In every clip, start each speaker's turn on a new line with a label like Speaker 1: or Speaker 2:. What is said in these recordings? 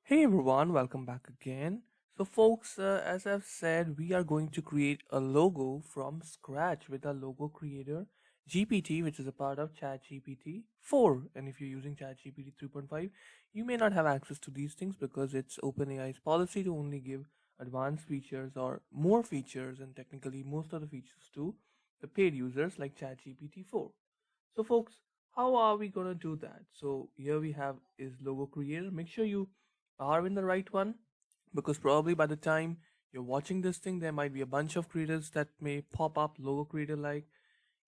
Speaker 1: Hey everyone, welcome back again. So, folks, as I've said, we are going to create a logo from scratch with our logo creator GPT, which is a part of ChatGPT 4. And if you're using ChatGPT 3.5, you may not have access to these things because it's OpenAI's policy to only give advanced features or more features and technically most of the features to the paid users like ChatGPT 4. So, folks, how are we going to do that? So, here we have is logo creator. Make sure you are in the right one because probably by the time you're watching this thing there might be a bunch of creators that may pop up logo creator like.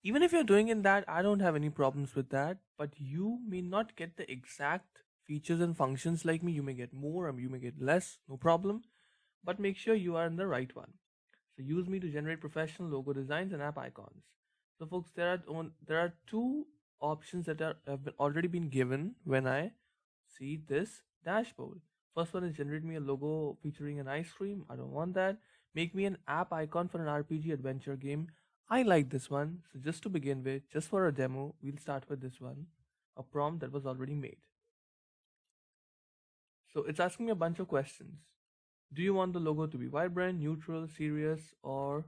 Speaker 1: Even if you're doing in that, I don't have any problems with that, but you may not get the exact features and functions like me. You may get more or you may get less, no problem, but make sure you are in the right one. So use me to generate professional logo designs and app icons. So folks, there are two options that already been given when I see this dashboard. First one is generate me a logo featuring an ice cream. I don't want that. Make me an app icon for an RPG adventure game. I like this one. So just to begin with, just for a demo, we'll start with this one. A prompt that was already made. So it's asking me a bunch of questions. Do you want the logo to be vibrant, neutral, serious, or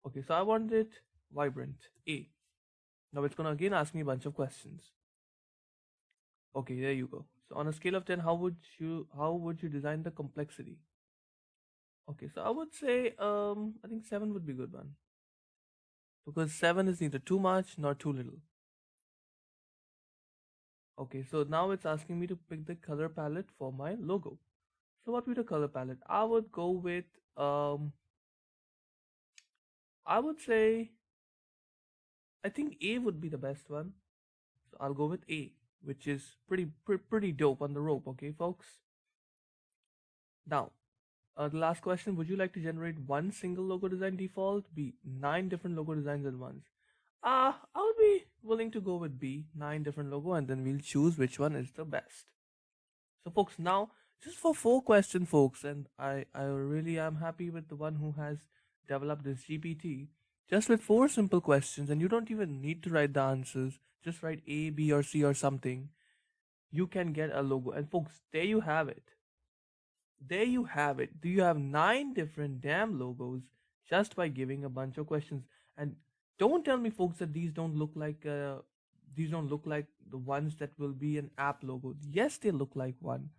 Speaker 1: okay, so I want it vibrant. A. Now it's gonna again ask me a bunch of questions. Okay, there you go. So on a scale of 10, how would you design the complexity? Okay, so I would say I think 7 would be a good one. Because 7 is neither too much nor too little. Okay, so now it's asking me to pick the color palette for my logo. So what would be the color palette? I would go with I would say I think A would be the best one. So I'll go with A, which is pretty dope on the rope, okay, folks? Now, the last question: would you like to generate one single logo design default? B, 9 different logo designs at once. I would be willing to go with B, 9 different logo, and then we'll choose which one is the best. So, folks, now just for 4 questions, folks, and I really am happy with the one who has developed this GPT. Just with 4 simple questions, and you don't even need to write the answers. Just write A, B, or C or something. You can get a logo. And folks, there you have it. There you have it. Do you have 9 different damn logos just by giving a bunch of questions? And don't tell me, folks, that these don't look like the ones that will be an app logo. Yes, they look like one.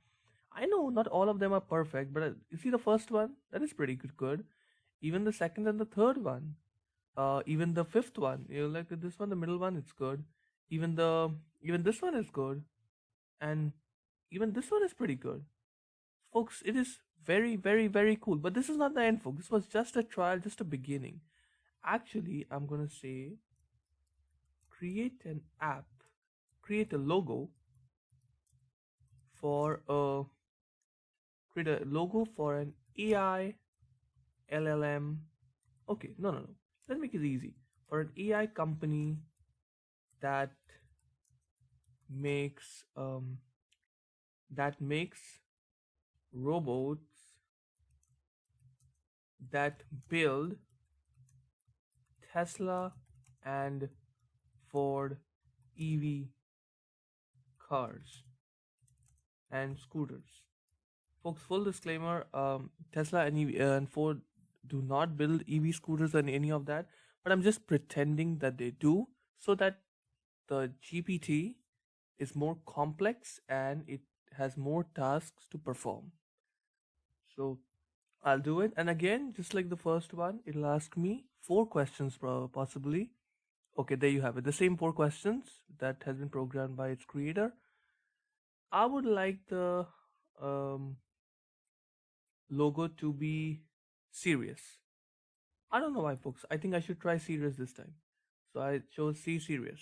Speaker 1: I know not all of them are perfect, but you see the first one that is pretty good. Even the second and the third one, even the fifth one, like this one, the middle one, it's good. Even the even this one is good, and even this one is pretty good. Folks, it is very, very, very cool. But this is not the end, folks. This was just a trial, just a beginning. Actually, I'm gonna say create an app, create a logo for a create a logo for an AI LLM. Okay, no. Let's make it easy. For an AI company that makes robots that build Tesla and Ford EV cars and scooters. Folks, full disclaimer: Tesla and and Ford do not build EV scooters and any of that, but I'm just pretending that they do, so that the GPT is more complex and it has more tasks to perform. So I'll do it, and again, just like the first one, it'll ask me 4 questions, possibly. Okay, there you have it. The same 4 questions that has been programmed by its creator. I would like the um, logo to be serious. I don't know why, folks. I think I should try serious this time. So I chose C, serious.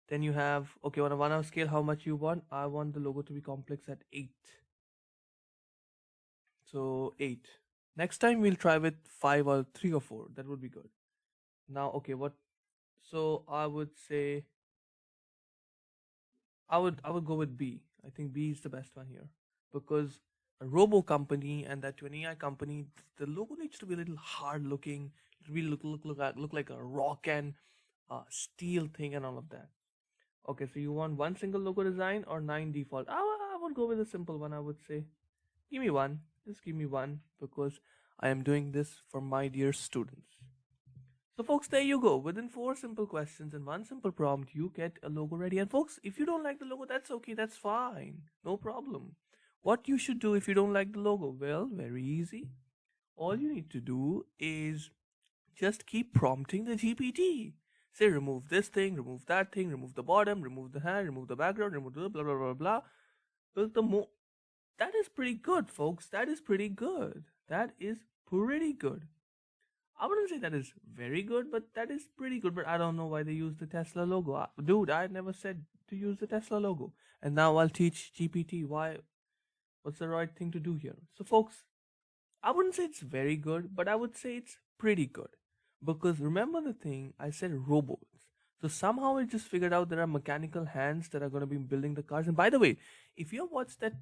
Speaker 1: Then you have, okay, on a 1 hour scale, how much you want? I want the logo to be complex at 8. So 8. Next time we'll try with 5 or 3 or 4. That would be good. Now, okay, what? So I would say I would go with B. I think B is the best one here because a robo company and that to an AI company, the logo needs to be a little hard looking. It really look like a rock and steel thing and all of that. Okay, so you want one single logo design or 9 default? I would would go with a simple one, I would say. Give me one. Just give me one because I am doing this for my dear students. So, folks, there you go. Within 4 simple questions and 1 simple prompt, you get a logo ready. And, folks, if you don't like the logo, that's okay. That's fine. No problem. What you should do if you don't like the logo? Well, very easy. All you need to do is just keep prompting the GPT. Say, remove this thing, remove that thing, remove the bottom, remove the hand, remove the background, remove the blah, blah, blah, blah. Well, that is pretty good, folks. That is pretty good. That is pretty good. I wouldn't say that is very good, but that is pretty good. But I don't know why they use the Tesla logo. Dude, I never said to use the Tesla logo. And now I'll teach GPT what's the right thing to do here. So, folks, I wouldn't say it's very good, but I would say it's pretty good. Because remember the thing, I said robots. So somehow it just figured out there are mechanical hands that are going to be building the cars. And by the way, if you watched that,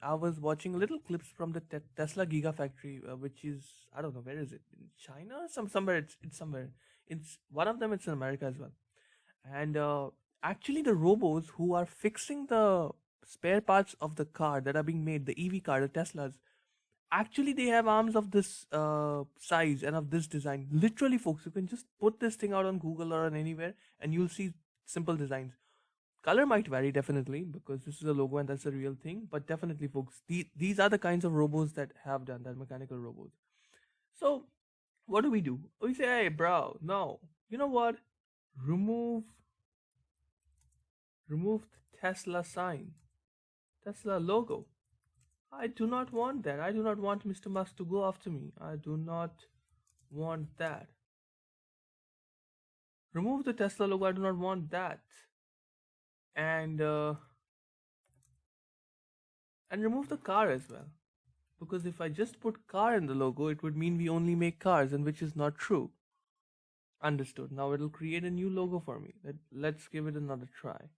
Speaker 1: I was watching little clips from the Tesla Gigafactory, which is, I don't know, where is it? In China? Somewhere, it's somewhere. It's one of them, it's in America as well. And actually the robots who are fixing the spare parts of the car that are being made, the EV car, the Teslas, actually they have arms of this size and of this design. Literally, folks, you can just put this thing out on Google or on anywhere and you'll see simple designs. Color might vary definitely because this is a logo and that's a real thing, but definitely, folks, these are the kinds of robots that have done that, mechanical robots. So what do? We say, hey bro, no, you know what, remove the Tesla sign, Tesla logo. I do not want that. I do not want Mr. Musk to go after me. I do not want that. Remove the Tesla logo. I do not want that. And remove the car as well. Because if I just put car in the logo, it would mean we only make cars, and which is not true. Understood. Now it'll create a new logo for me. Let's give it another try.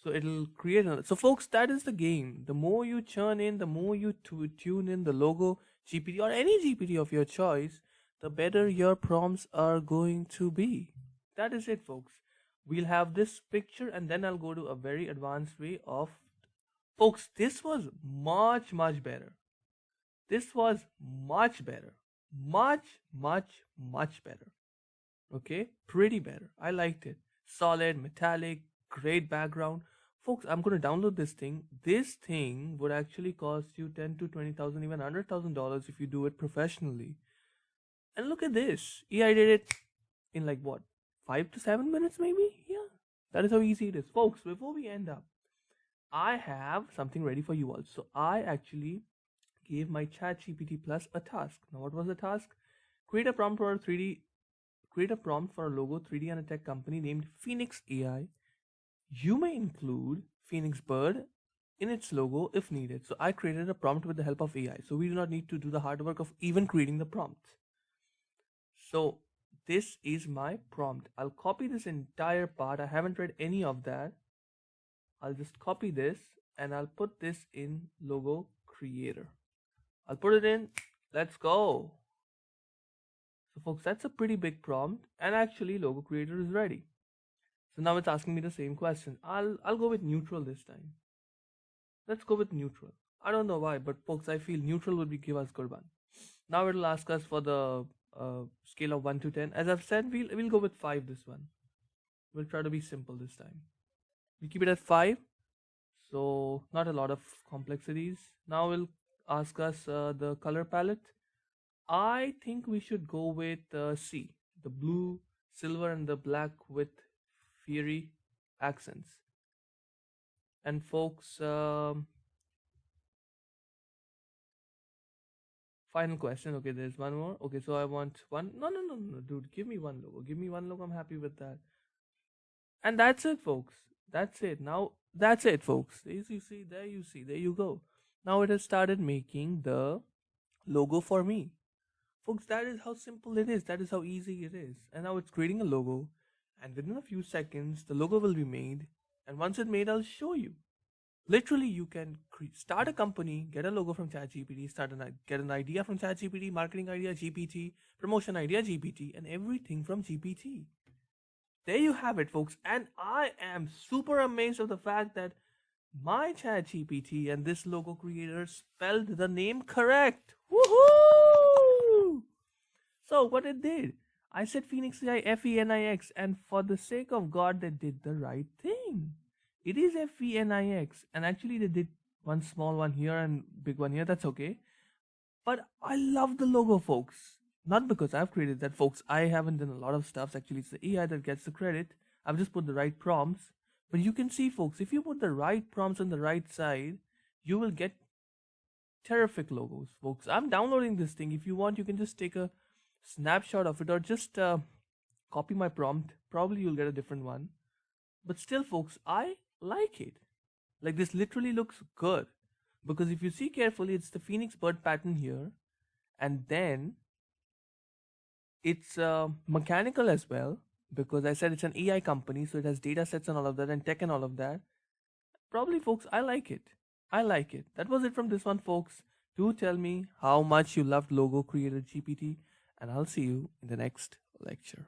Speaker 1: So it'll create another. So folks, that is the game. The more you churn in, the more you tune in the logo GPT or any GPT of your choice, the better your prompts are going to be. That is it, folks. We'll have this picture and then I'll go to a very advanced way of... Folks, this was much better. This was much better. Much better. Okay? Pretty better. I liked it. Solid, metallic, great background. Folks, I'm going to download this thing. This thing would actually cost you $10,000 to $20,000, even $100,000 if you do it professionally. And look at this. AI did it in like what? 5 to 7 minutes maybe? Yeah. That is how easy it is. Folks, before we end up, I have something ready for you all. So I actually gave my ChatGPT Plus a task. Now what was the task? Create a prompt for a logo, 3D and a tech company named Phoenix AI. You may include Phoenix Bird in its logo if needed. So I created a prompt with the help of AI. So we do not need to do the hard work of even creating the prompt. So this is my prompt. I'll copy this entire part. I haven't read any of that. I'll just copy this and I'll put this in logo creator. I'll put it in. Let's go. So folks, that's a pretty big prompt, and actually logo creator is ready. So now it's asking me the same question. I'll go with neutral this time. Let's go with neutral. I don't know why, but folks, I feel neutral would give us good one. Now it'll ask us for the scale of 1 to 10. As I've said, we'll go with 5 this one. We'll try to be simple this time. We keep it at 5. So not a lot of complexities. Now we'll ask us the color palette. I think we should go with C, the blue, silver, and the black with fiery accents. And folks, final question. Okay, there's one more. Okay, so I want one. No, dude, give me one logo. Give me one logo. I'm happy with that. And that's it, folks. That's it. Now, that's it, folks. As you see, there you go. Now it has started making the logo for me. Folks, that is how simple it is. That is how easy it is. And now it's creating a logo. And within a few seconds, the logo will be made. And once it's made, I'll show you. Literally, you can start a company, get a logo from ChatGPT, get an idea from ChatGPT, marketing idea, GPT, promotion idea, GPT, and everything from GPT. There you have it, folks. And I am super amazed of the fact that my chat GPT and this logo creator spelled the name correct. Woohoo! So what it did, I said Phoenix AI F-E-N-I-X, and for the sake of God, they did the right thing. It is F-E-N-I-X, and actually they did one small one here and big one here. That's okay. But I love the logo, folks. Not because I've created that, folks. I haven't done a lot of stuff. Actually, it's the AI that gets the credit. I've just put the right prompts. But you can see, folks, if you put the right prompts on the right side, you will get terrific logos, folks. I'm downloading this thing. If you want, you can just take a snapshot of it or just copy my prompt. Probably you'll get a different one. But still, folks, I like it. Like, this literally looks good. Because if you see carefully, it's the phoenix bird pattern here. And then it's mechanical as well. Because I said it's an AI company, so it has data sets and all of that, and tech and all of that. Probably, folks, I like it. I like it. That was it from this one, folks. Do tell me how much you loved Logo Creator GPT, and I'll see you in the next lecture.